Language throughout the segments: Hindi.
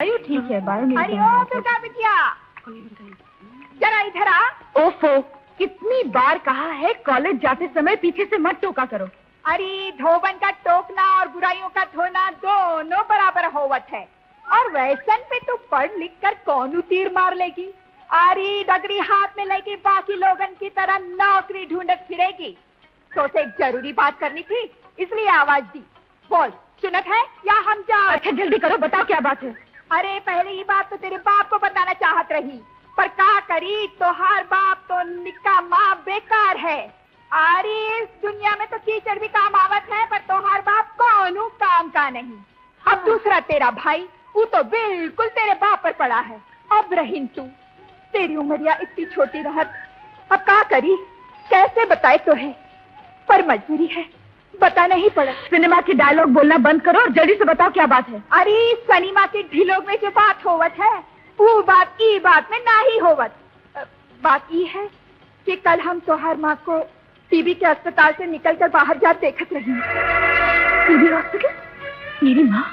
अयो ठीक है, बायो अरे ओ दुर्गा बिटिया, जरा इधर आ। ओफो, कितनी बार कहा है कॉलेज जाते समय पीछे से मत टोका करो। अरे धोबन का टोकना और बुराइयों का धोना दोनों बराबर होवत है। और वैसन पे तू पढ़ लिख कर कौन तीर मार लेगी? अरे डगरी हाथ में लेके बाकी लोगन की तरह नौकरी ढूंढत फिरेगी। तो से एक जरूरी बात करनी थी, इसलिए आवाज दी। बोल, सुनत है या हम जा? अच्छा जल्दी करो, बताओ क्या बात है। अरे पहले ही बात तो तेरे बाप को बताना चाहत रही, पर क्या करी, तोहार बाप तो निकामा बेकार है। अरे इस दुनिया में तो कीचड़ भी काम आवत है, पर तोहार बाप कौनू काम का नहीं। अब दूसरा तेरा भाई, वो तो बिल्कुल तेरे बाप पर पड़ा है। अब रहीन तू, तेरी उमरिया इतनी छोटी रहत, अब क्या करी, कैसे बताए तो है, पर मजबूरी है, बताना ही पड़ा। सिनेमा की डायलॉग बोलना बंद करो और जल्दी से बताओ क्या बात है। अरे सिनेमा की ढिलोग में जो बात होवत है, वो बात ई बात में ना ही होवत। बात ये है कि कल हम तोहार माँ को टीबी के अस्पताल से निकलकर बाहर जा देखत रही। TB hospital? मेरी माँ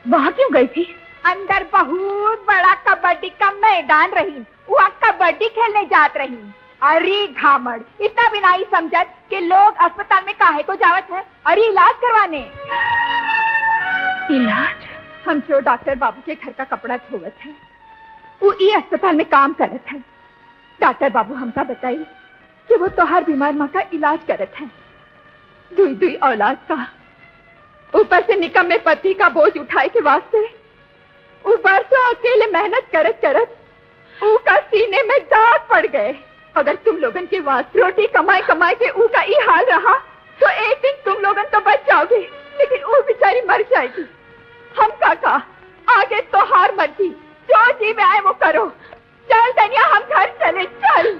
वहाँ क्यों गई थी? अंदर बहुत बड़ा कबड्डी का मैदान रही, वहाँ कबड्डी खेलने जात रही। अरे घामड़, इतना भी नहीं समझत कि लोग अस्पताल में काहे को जावत है? अरे इलाज करवाने। इलाज? हम जो डॉक्टर बाबू के घर का कपड़ा धोवत है, वो ये अस्पताल में काम करत है। डॉक्टर बाबू हमका बताई कि वो तोहार बीमार माँ का इलाज करत है। दुई दुई औलाद का, ऊपर से निकम्मे पति का बोझ उठाए के वास्ते ऊपर से अकेले मेहनत करत करत ऊका सीने में दाग पड़ गए। अगर तुम लोगन के वास्ते रोटी कमाए कमाए के ऊका ये हाल रहा, तो एक दिन तुम लोगन तो बच जाओगे, लेकिन वो बेचारी मर जाएगी। हम काका आगे तो हार मर्जी, जो जी में आए वो करो। चल धनिया, हम घर चले, चल।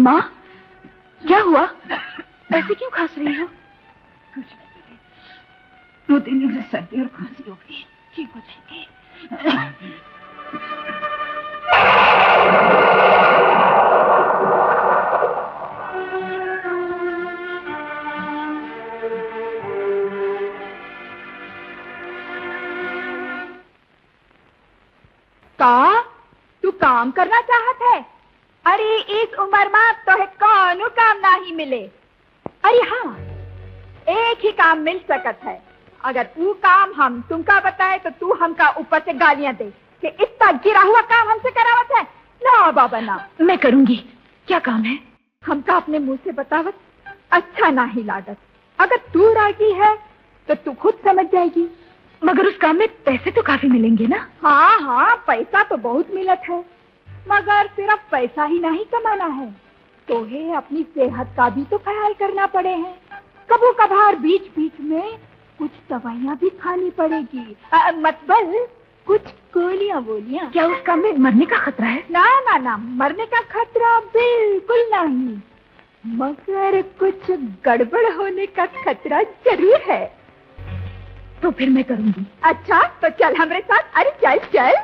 माँ, क्या हुआ? ऐसे क्यों खांस रही हो? कुछ नहीं, 2-3 दिन से सर्दी और खांसी हो गई, ठीक हो जाएगी। का तू काम करना चाहत है? अरे इस उम्र में तो है कौन काम ना ही मिले। अरे हाँ, एक ही काम मिल सकत है। अगर वो काम हम तुमका बताए तो तू हमका ऊपर से गालियां दे कि इतना गिरा हुआ काम हमसे करावत है। ना बाबा ना, मैं करूंगी। क्या काम है? हमका अपने मुंह से बतावत अच्छा ना ही लागत। अगर तू राजी है तो तू खुद समझ जाएगी। मगर उस काम में पैसे तो काफी मिलेंगे ना? हाँ हाँ, पैसा तो बहुत मिलत है, मगर सिर्फ पैसा ही नहीं कमाना है, तो है अपनी सेहत का भी तो ख्याल करना पड़े है। कबू कभार बीच बीच में कुछ दवाइयाँ भी खानी पड़ेगी, मतलब कुछ गोलियां बोलियां। क्या उस काम में मरने का खतरा है? ना ना ना, मरने का खतरा बिल्कुल नहीं, मगर कुछ गड़बड़ होने का खतरा जरूर है। तो फिर मैं करूंगी। अच्छा तो चल हमारे साथ। अरे चल चल।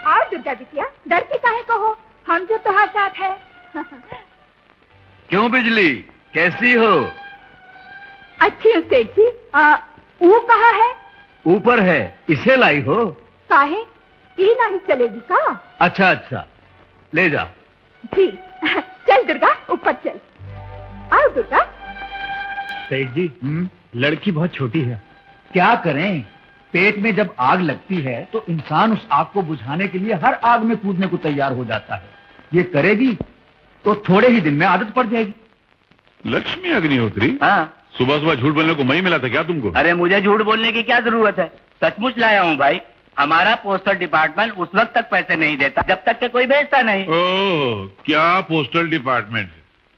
आओ दुर्गा बिटिया, डर की काहे को हो, हम जो तुम्हारे साथ है। क्यों बिजली, कैसी हो? अच्छी हूँ सेठ जी। वो कहाँ है? ऊपर है, इसे लाई हो? काहे, ये नहीं चलेगी का? अच्छा अच्छा, ले जा। जी चल दुर्गा, ऊपर चल। आओ दुर्गा। सेठ जी, लड़की बहुत छोटी है, क्या करें? पेट में जब आग लगती है तो इंसान उस आग को बुझाने के लिए हर आग में कूदने को तैयार हो जाता है। ये करेगी तो थोड़े ही दिन में आदत पड़ जाएगी। लक्ष्मी अग्निहोत्री? हाँ। सुबह सुबह झूठ बोलने को मैं मिला था क्या तुमको? अरे मुझे झूठ बोलने की क्या जरूरत है, सचमुच लाया हूँ भाई। हमारा पोस्टल डिपार्टमेंट उस वक्त तक पैसे नहीं देता जब तक के कोई भेजता नहीं। ओह, क्या पोस्टल डिपार्टमेंट?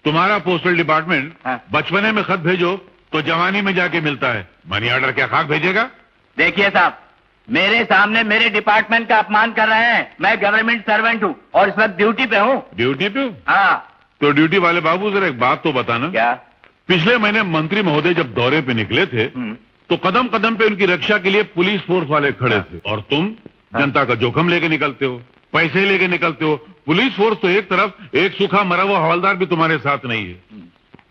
तुम्हारा पोस्टल डिपार्टमेंट हाँ। बचपने में खत भेजो तो जवानी में जाके मिलता है, मनी ऑर्डर क्या खाक भेजेगा? देखिए साहब, मेरे सामने मेरे डिपार्टमेंट का अपमान कर रहे हैं। मैं गवर्नमेंट सर्वेंट हूँ और इस वक्त ड्यूटी पे हूँ। ड्यूटी पे हो? हाँ। तो ड्यूटी वाले बाबू जरा एक बात तो बताना। क्या? पिछले महीने मंत्री महोदय जब दौरे पे निकले थे तो कदम कदम पे उनकी रक्षा के लिए पुलिस फोर्स वाले खड़े थे और तुम जनता का जोखिम लेके निकलते हो, पैसे लेके निकलते हो। पुलिस फोर्स तो एक तरफ, एक सूखा मरा हुआ हवलदार भी तुम्हारे साथ नहीं है।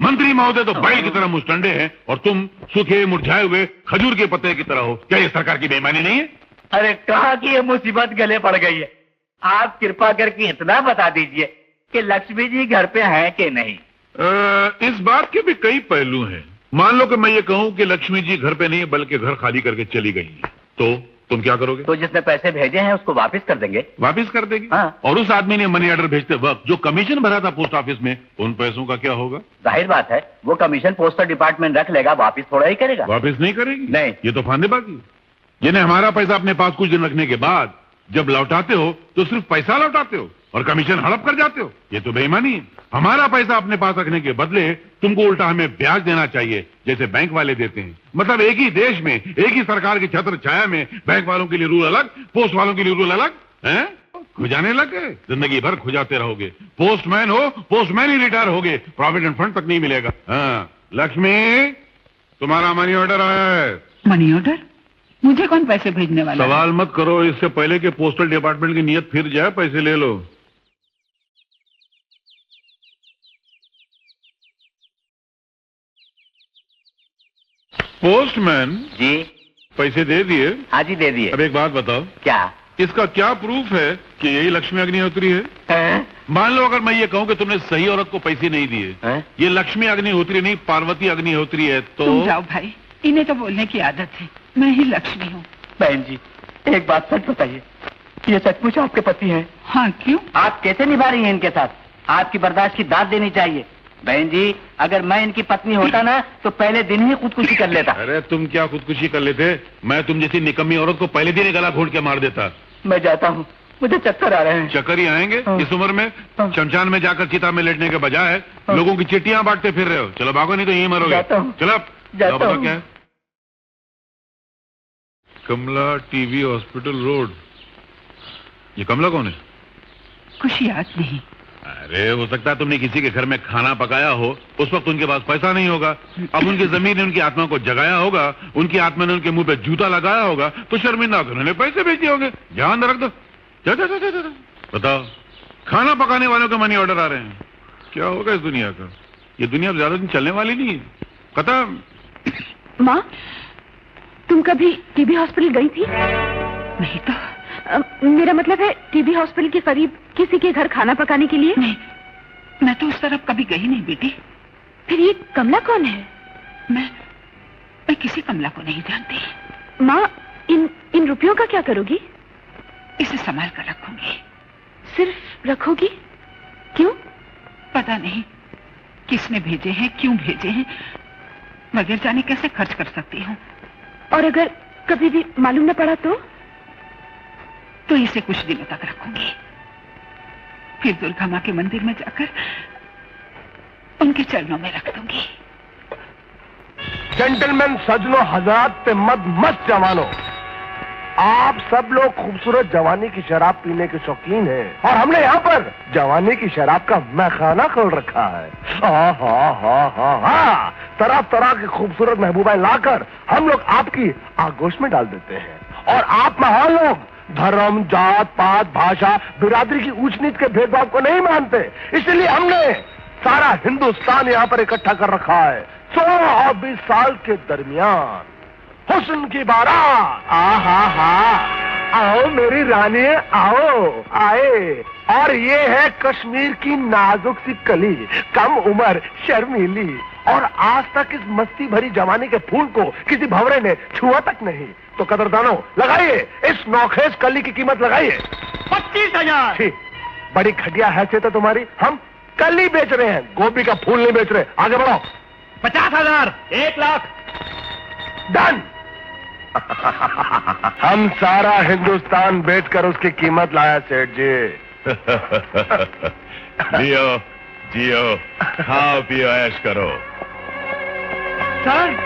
मंत्री महोदय तो बैल की तरह मुस्टंडे हैं और तुम सूखे मुरझाए हुए खजूर के पत्ते की तरह हो। क्या ये सरकार की बेईमानी नहीं है? अरे कहा कि ये मुसीबत गले पड़ गई है। आप कृपा करके इतना बता दीजिए कि लक्ष्मी जी घर पे हैं कि नहीं। इस बात के भी कई पहलू हैं। मान लो कि मैं ये कहूं कि लक्ष्मी जी घर पे नहीं है बल्कि घर खाली करके चली गई है, तो तुम क्या करोगे? तो जिसने पैसे भेजे हैं उसको वापस कर देंगे। वापस कर देंगे? हाँ। और उस आदमी ने मनी ऑर्डर भेजते वक्त जो कमीशन भरा था पोस्ट ऑफिस में, उन पैसों का क्या होगा? जाहिर बात है वो कमीशन पोस्टल डिपार्टमेंट रख लेगा, वापस थोड़ा ही करेगा। वापस नहीं करेगी? नहीं। ये तो फांदेबाजी। यानी हमारा पैसा अपने पास कुछ दिन रखने के बाद जब लौटाते हो तो सिर्फ पैसा लौटाते हो और कमीशन हड़प कर जाते हो। ये तो बेईमानी है। हमारा पैसा अपने पास रखने के बदले तुमको उल्टा हमें ब्याज देना चाहिए, जैसे बैंक वाले देते हैं। मतलब एक ही देश में, एक ही सरकार की छत्र छाया में बैंक वालों के लिए रूल अलग, पोस्ट वालों के लिए रूल अलग हैं? खुजाने लग गए, जिंदगी भर खुजाते रहोगे। पोस्टमैन हो, पोस्टमैन ही रिटायर होगे, प्रोविडेंट फंड तक नहीं मिलेगा। हाँ, लक्ष्मी तुम्हारा मनी ऑर्डर आया है। Money order? मुझे कौन पैसे भेजने वाला? सवाल मत करो, इससे पहले कि पोस्टल डिपार्टमेंट की नीयत फिर जाए, पैसे ले लो। पोस्टमैन जी। पैसे दे दिए? हाँ जी दे दिए। अब एक बात बताओ, क्या? इसका क्या प्रूफ है कि यही लक्ष्मी अग्निहोत्री है? मान लो अगर मैं ये कहूँ कि तुमने सही औरत को पैसे नहीं दिए, ये लक्ष्मी अग्निहोत्री नहीं पार्वती अग्निहोत्री है, तो? तुम जाओ भाई, इन्हें तो बोलने की आदत है। मैं ही लक्ष्मी हूँ। बहन जी एक बात सच बताइए, ये सचमुच आपके पति हैं? हाँ, क्यों? आप कैसे निभा रही हैं इनके साथ? आपकी बर्दाश्त की दाद देनी चाहिए। बहन जी अगर मैं इनकी पत्नी होता ना तो पहले दिन ही खुदकुशी कर लेता। अरे तुम क्या खुदकुशी कर लेते? मैं तुम जैसी निकम्मी औरत को पहले दिन ही गला घोट के मार देता। मैं जाता हूँ, मुझे चक्कर आ रहे हैं। चक्कर ही आएंगे इस उम्र में? शमशान में जाकर चिता में लेटने के बजाय लोगों की चिट्ठियां बांटते फिर रहे हो। चलो भागो, नहीं तो यहीं मरोगे। चलो जाता क्या है? कमला टीवी हॉस्पिटल रोड। ये कमला कौन है? कुछ याद नहीं। अरे हो सकता है तुमने किसी के घर में खाना पकाया हो, उस वक्त उनके पास पैसा नहीं होगा। अब उनकी जमीन ने उनकी आत्मा को जगाया होगा, उनकी आत्मा ने उनके मुंह पे जूता लगाया होगा, तो शर्मिंदा होकर उन्होंने पैसे भेज दिए होंगे। ध्यान रख दो। जा, जा, जा, जा, जा। बताओ, खाना पकाने वालों के मनी ऑर्डर आ रहे हैं। क्या होगा इस दुनिया का? ये दुनिया ज्यादा दिन चलने वाली नहीं है। खत्म। माँ, तुम कभी टीबी हॉस्पिटल गई थी? नहीं तो। मेरा मतलब है टीबी हॉस्पिटल के करीब किसी के घर खाना पकाने के लिए। नहीं, मैं तो उस तरफ कभी गई नहीं बेटी। फिर ये कमला कौन है? मैं किसी कमला को नहीं जानती। माँ, इन रुपयों का क्या करोगी? इसे संभाल कर रखूंगी। सिर्फ रखोगी? क्यों? पता नहीं किसने भेजे हैं, क्यों भेजे हैं, बगैर जाने कैसे खर्च कर सकती हूँ। और अगर कभी भी मालूम न पड़ा तो इसे कुछ दिनों तक रखूंगी। फिर दुर्गा माँ के मंदिर में जाकर उनके चरणों में रख दूंगी। जेंटलमैन, सजनों, हजरात, मद मस्त जवानों, आप सब लोग खूबसूरत जवानी की शराब पीने के शौकीन हैं और हमने यहाँ पर जवानी की शराब का मैखाना खोल रखा है। तरह तरह की खूबसूरत महबूबाएं लाकर हम लोग आपकी आगोश में डाल देते हैं और आप महान लोग धर्म, जात, पात, भाषा, बिरादरी की ऊंच नीच के भेदभाव को नहीं मानते। इसलिए हमने सारा हिंदुस्तान यहाँ पर इकट्ठा कर रखा है। 16 और 20 साल के दरमियान हुस्न की बारात। आओ मेरी रानी, आओ, आए। और ये है कश्मीर की नाजुक सी कली, कम उम्र, शर्मीली, और आज तक इस मस्ती भरी जवानी के फूल को किसी भंवरे ने छुआ तक नहीं। तो कदरदानों, लगाइए इस नौखेज कली की कीमत, लगाइए 25,000। बड़ी घटिया हैसियत है तुम्हारी। हम कली बेच रहे हैं, गोभी का फूल नहीं बेच रहे। आगे बढ़ो। 50,000, 1 लाख। डन। हम सारा हिंदुस्तान बेचकर उसकी कीमत लाया सेठ जी। जियो जियो, खाओ पियो, ऐश करो। सर,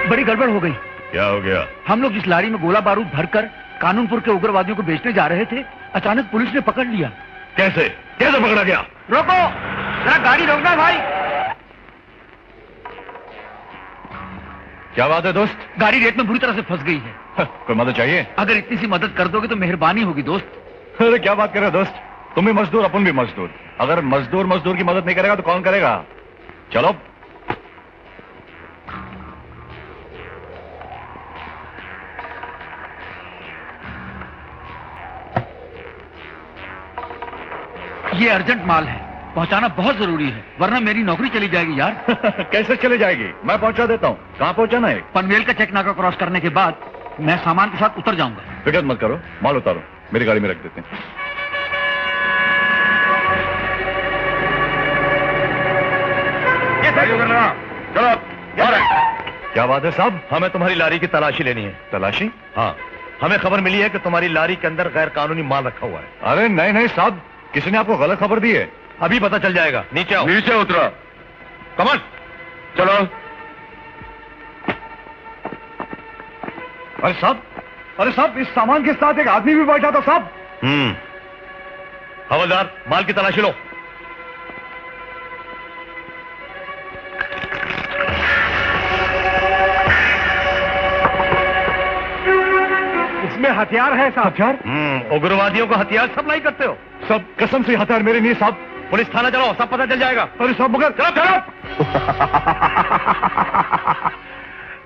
बड़ी गड़बड़ हो गई। क्या हो गया? हम लोग इस लारी में गोला बारूद भरकर कानूनपुर के उग्रवादियों को बेचने जा रहे थे। अचानक पुलिस ने पकड़ लिया। कैसे कैसे पकड़ा गया? रोको, जरा गाड़ी रोकना भाई। क्या बात है दोस्त? गाड़ी रेत में बुरी तरह से फंस गई है। कोई मदद चाहिए? अगर इतनी सी मदद कर दोगे तो मेहरबानी होगी दोस्त। अरे क्या बात कर रहे हो दोस्त? तुम भी मजदूर, अपन भी मजदूर। अगर मजदूर मजदूर की मदद नहीं करेगा तो कौन करेगा? चलो। ये अर्जेंट माल है, पहुंचाना बहुत जरूरी है, वरना मेरी नौकरी चली जाएगी यार। कैसे चली जाएगी? मैं पहुंचा देता हूँ। कहाँ पहुंचाना है? पनवेल का चेक नाका क्रॉस करने के बाद मैं सामान के साथ उतर जाऊंगा। फिक्र मत करो, माल उतारो, मेरी गाड़ी में रख देते हैं। चलो। क्या बात है साहब? हमें तुम्हारी लारी की तलाशी लेनी है। तलाशी? हाँ, हमें खबर मिली है कि तुम्हारी लारी के अंदर गैर कानूनी माल रखा हुआ है। अरे नहीं नहीं साहब, किसी ने आपको गलत खबर दी है। अभी पता चल जाएगा। नीचे आओ। नीचे उतरो। कमन, चलो। अरे साहब, इस सामान के साथ एक आदमी भी बैठा था साहब। हवलदार, माल की तलाशी लो। इसमें हथियार है साहब। हथियार? उग्रवादियों को हथियार सप्लाई करते हो? सब कसम से हथियार मेरे नहीं साहब। पुलिस थाना चलो, सब पता चल जाएगा। अरे साहब मगर चलो।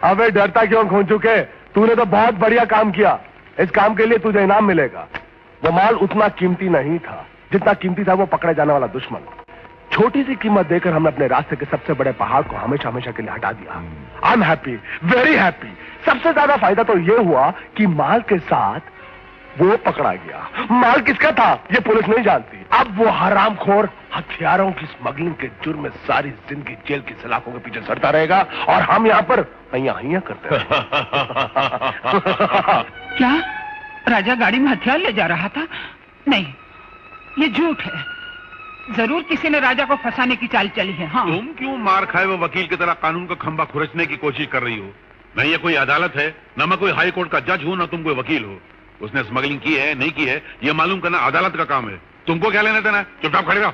अबे डरता क्यों खून चुके? तूने तो बहुत बढ़िया काम किया। इस काम के लिए तुझे इनाम मिलेगा। वो माल उतना कीमती नहीं था जितना कीमती था वो पकड़े जाने वाला दुश्मन। छोटी सी कीमत देकर हमने अपने रास्ते के सबसे बड़े पहाड़ को हमेशा हमेशा के लिए हटा दिया। I am happy, very happy. सबसे ज्यादा फायदा तो ये हुआ कि माल के साथ वो पकड़ा गया। माल किसका था ये पुलिस नहीं जानती। अब वो हरामखोर हथियारों की स्मगलिंग के जुर्म में सारी जिंदगी जेल की सलाखों के पीछे सड़ता रहेगा और हम यहाँ पर हैया करते रहेंगे। क्या राजा गाड़ी में हथियार ले जा रहा था? नहीं, ये झूठ है। जरूर किसी ने राजा को फंसाने की चाल चली है। हाँ। तुम क्यों मार खाए वो वकील की तरह कानून का खंभा खुरचने की कोशिश कर रही हो? न ये कोई अदालत है, न मैं कोई हाई कोर्ट का जज हूं, न तुम कोई वकील हो। उसने स्मगलिंग की है नहीं की है ये मालूम करना अदालत का काम है। तुमको क्या लेना देना? चुपचाप खड़े रहो।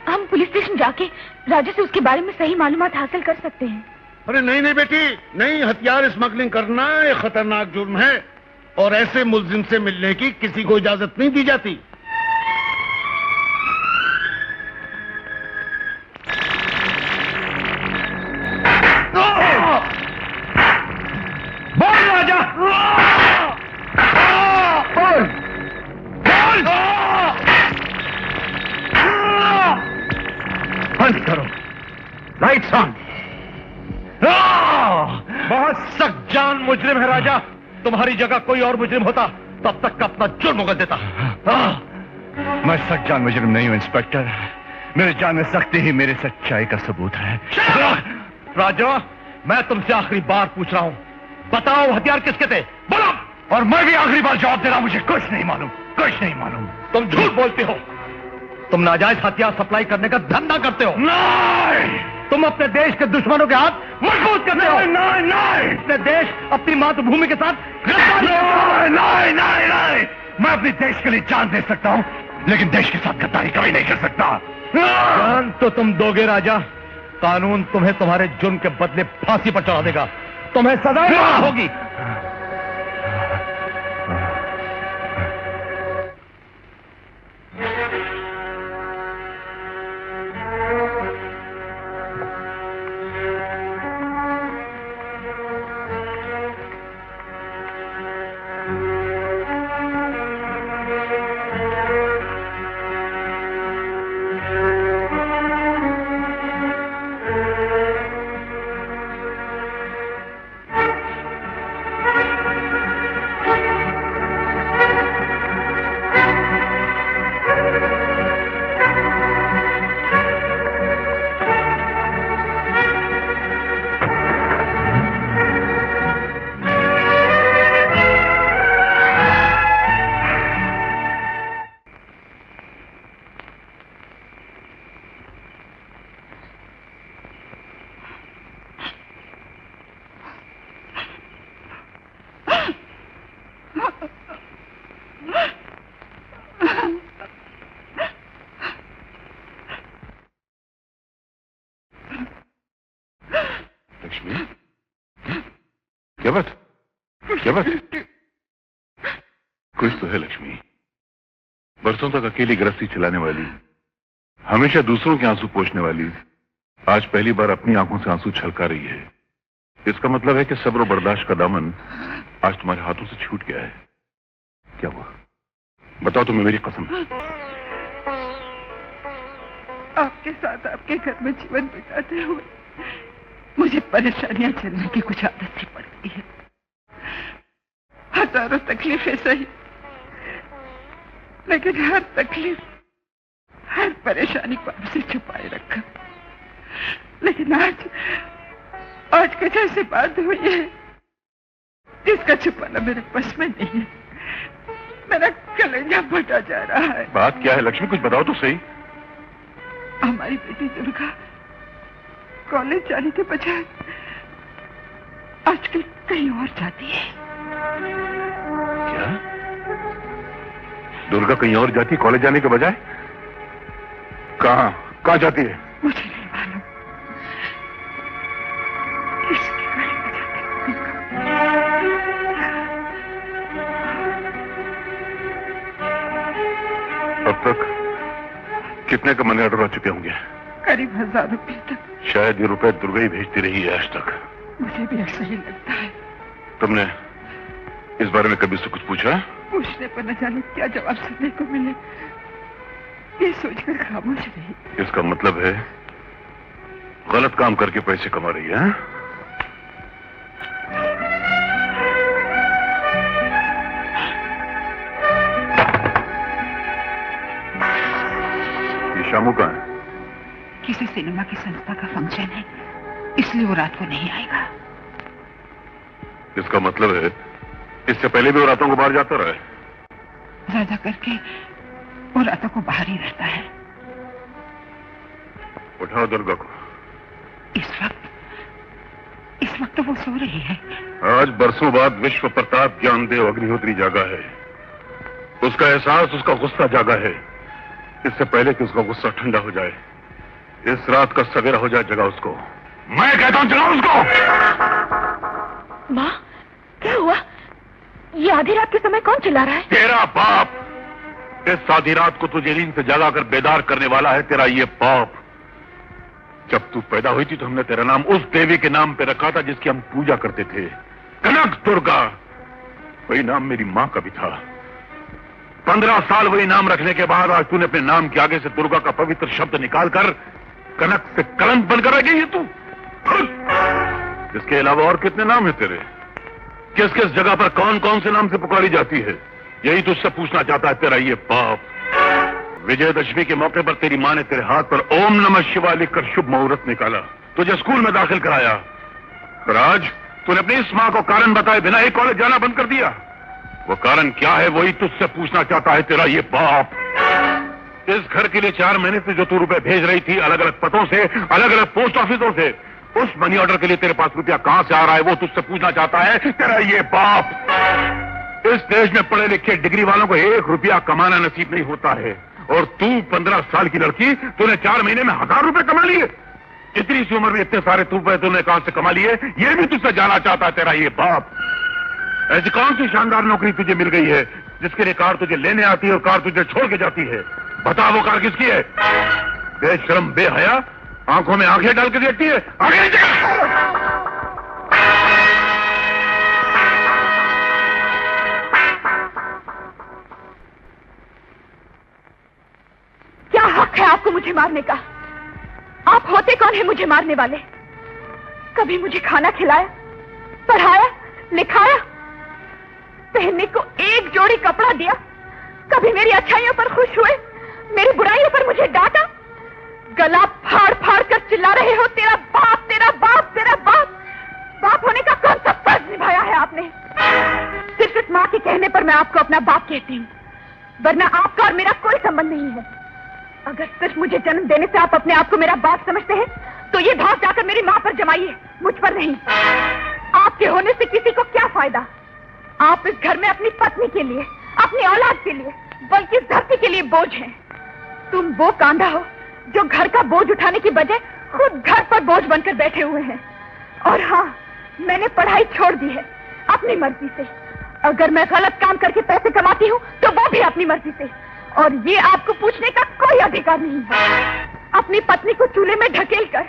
हम पुलिस स्टेशन जाके राजा से उसके बारे में सही मालूमात हासिल कर सकते हैं। अरे नहीं बेटी, नहीं। हथियार स्मगलिंग करना एक खतरनाक जुर्म है और ऐसे मुलजिम से मिलने की किसी को इजाजत नहीं दी जाती। बोल राजा, बोल बोल। बंद करो, लाइट्स ऑन। बहुत सख्त जान मुजरिम है राजा। तुम्हारी जगह कोई और मुजरिम होता तब तक का अपना जुर्म उगल देता। मैं सख्त जान मुजरिम नहीं हूं इंस्पेक्टर। मेरे जान में सख्ती ही मेरी सच्चाई का सबूत है। राजा, मैं तुमसे आखिरी बार पूछ रहा हूं, बताओ हथियार किसके थे? बोलो। और मैं भी आखिरी बार जवाब दे रहा हूं, मुझे कुछ नहीं मालूम, कुछ नहीं मालूम। तुम झूठ बोलते हो। तुम नाजायज हथियार सप्लाई करने का धंधा करते हो। नहीं, तुम अपने देश के दुश्मनों के हाथ मजबूत करते हो। नहीं नहीं, अपने देश अपनी मातृभूमि के साथ गद्दारी। नहीं नहीं नहीं, मैं अपने देश के लिए जान दे सकता हूं, लेकिन देश के साथ गद्दारी कभी नहीं कर सकता। जान तो तुम दोगे राजा, कानून तुम्हें तुम्हारे जुर्म के बदले फांसी पर चढ़ा देगा। तुम्हें सजा होगी। लक्ष्मी, क्या बात? क्या बात? कुछ तो है लक्ष्मी। बरसों तक अकेली गृहस्थी चलाने वाली, हमेशा दूसरों के आंसू पोंछने वाली, आज पहली बार अपनी आंखों से आंसू छलका रही है। इसका मतलब है कि सब्र और बर्दाश्त का दामन आज तुम्हारे हाथों से छूट गया है। क्या हुआ? बताओ तुम्हें मेरी कसम। आपके साथ आपके घर में जीवन बिताते हुए मुझे परेशानियां झेलने की कुछ आदत सी पड़ गई है। हजारों तकलीफें सही, लेकिन हर तकलीफ, हर परेशानी को आपसे छुपाए रखा। लेकिन आज कुछ ऐसी बात हुई है जिसका छुपाना मेरे बस में नहीं है। मेरा कलेजा फटा जा रहा है। बात क्या है लक्ष्मी, कुछ बताओ तो सही। हमारी बेटी दुर्गा कॉलेज जाने के बजाय आजकल कहीं और जाती है। क्या? दुर्गा कहीं और जाती है कॉलेज जाने के बजाय? कहाँ जाती है? मुझे नहीं मालूम। किसके घर में जाती है? अब तक कितने का मनी ऑर्डर आ चुके होंगे? करीब 1000 रुपए तक। शायद ये रुपए दुर्गा ही भेजती रही है आज तक। मुझे भी ऐसा ही लगता है। तुमने इस बारे में कभी से कुछ पूछा? पूछने पर न जाने क्या जवाब सुनने को मिले, ये सोचकर खामोश रही। इसका मतलब है गलत काम करके पैसे कमा रही है? ये शामू कहाँ है? किसी सिनेमा की संस्था का फंक्शन है, इसलिए वो रात को नहीं आएगा। इसका मतलब है इससे पहले भी वो रातों को बाहर जाता रहा है? ज्यादा करके वो रातों को बाहर ही रहता है। उठाओ दुर्गा को। इस वक्त तो वो सो रही है। आज बरसों बाद विश्व प्रताप ज्ञानदेव अग्निहोत्री जागा है। उसका एहसास, उसका गुस्सा जागा है। इससे पहले कि उसका गुस्सा ठंडा हो जाए, इस रात का सवेरा हो जाए, जगा उसको। मैं कहता हूं जगा उसको। माँ, क्या हुआ? ये आधी रात के समय कौन चिल्ला रहा है? तेरा बाप। इस आधी रात को तुझे नींद से जगाकर बेदार करने वाला है तेरा ये बाप। जब तू पैदा हुई थी तो हमने तेरा नाम उस देवी के नाम पे रखा था जिसकी हम पूजा करते थे, कनक दुर्गा। वही नाम मेरी माँ का भी था। 15 साल वही नाम रखने के बाद आज तूने अपने नाम के आगे से दुर्गा का पवित्र शब्द निकालकर कनक से कलंक बनकर रह गई है तू। इसके अलावा और कितने नाम है तेरे? किस किस जगह पर कौन कौन से नाम से पुकारी जाती है? यही तुझसे पूछना चाहता है तेरा ये बाप। विजयदशमी के मौके पर तेरी माँ ने तेरे हाथ पर ओम नमः शिवाय लिखकर शुभ मुहूर्त निकाला, तुझे स्कूल में दाखिल कराया, और आज तूने अपनी इस माँ को कारण बताए बिना ही कॉलेज जाना बंद कर दिया। वो कारण क्या है वही तुझसे पूछना चाहता है तेरा ये बाप। इस घर के लिए 4 महीने से जो तू रुपए भेज रही थी अलग अलग पतों से, अलग अलग पोस्ट ऑफिसों से, उस मनी ऑर्डर के लिए तेरे पास रुपया कहां से आ रहा है वो तुझसे पूछना चाहता है तेरा ये बाप। इस देश में पढ़े लिखे डिग्री वालों को 1 रुपया कमाना नसीब नहीं होता है, और तू 15 साल की लड़की, तूने 4 महीने में 1000 रुपए कमा लिए। इतनी सी उम्र में इतने सारे रुपए तूने कहां से कमा लिए, ये भी तुझसे जानना चाहता है तेरा ये बाप। ऐसी कौन सी शानदार नौकरी तुझे मिल गई है जिसके लिए कार तुझे लेने आती है और कार तुझे छोड़ के जाती है? बता वो कार किसकी है? बेशरम बेहया, आंखों में आंखें डाल के देखती है। आगे क्या हक है आपको मुझे मारने का? आप होते कौन है मुझे मारने वाले? कभी मुझे खाना खिलाया, पढ़ाया, लिखाया, पहनने को 1 जोड़ी कपड़ा दिया? कभी मेरी अच्छाइयों पर खुश हुए, मेरी बुराइयों पर मुझे डांटा? गला फाड़ फाड़ कर चिल्ला रहे हो तेरा बाप, तेरा बाप, तेरा बाप। बाप होने का कौन सा फर्ज निभाया है आपने? सिर्फ इस माँ के कहने पर मैं आपको अपना बाप कहती हूँ, वरना आपका और मेरा कोई संबंध नहीं है। अगर सिर्फ मुझे जन्म देने से आप अपने आप को मेरा बाप समझते हैं तो ये भाव जाकर मेरी माँ पर जमाइए, मुझ पर नहीं। आपके होने से किसी को क्या फायदा? आप इस घर में अपनी पत्नी के लिए, अपनी औलाद के लिए, बल्कि धरती के लिए बोझ हैं। तुम वो कांधा हो जो घर का बोझ उठाने की बजाय खुद घर पर बोझ बनकर बैठे हुए हैं। और हाँ, मैंने पढ़ाई छोड़ दी है अपनी मर्जी से। अगर मैं गलत काम करके पैसे कमाती हूँ तो वो भी अपनी मर्जी से, और ये आपको पूछने का कोई अधिकार नहीं है। अपनी पत्नी को चूल्हे में ढकेल कर,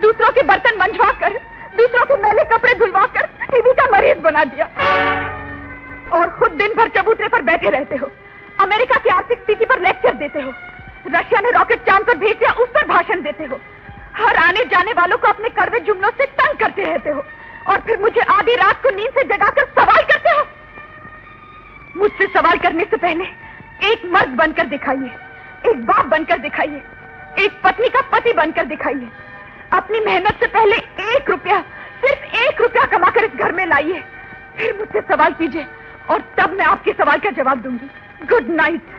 दूसरों के बर्तन मंजवा कर, दूसरों के मैले कपड़े धुलवा कर टीबी का मरीज बना दिया, और खुद दिन भर चबूतरे पर बैठे रहते हो। अमेरिका की आर्थिक स्थिति पर लेक्चर देते हो, रशिया ने रॉकेट चांद पर भेज दिया उस पर भाषण देते हो, हर आने जाने वालों को अपने कड़वे जुमलों से तंग करते रहते हो, और फिर मुझे आधी रात को नींद से जगाकर सवाल करते हो। मुझसे सवाल करने से पहले एक मर्द बनकर दिखाइए, एक बाप बनकर दिखाइए, एक पत्नी का पति बनकर दिखाइए। अपनी मेहनत से पहले 1 रुपया, सिर्फ 1 रुपया कमाकर इस घर में लाइए, फिर मुझसे सवाल कीजिए और तब मैं आपके सवाल का जवाब दूंगी। Good night.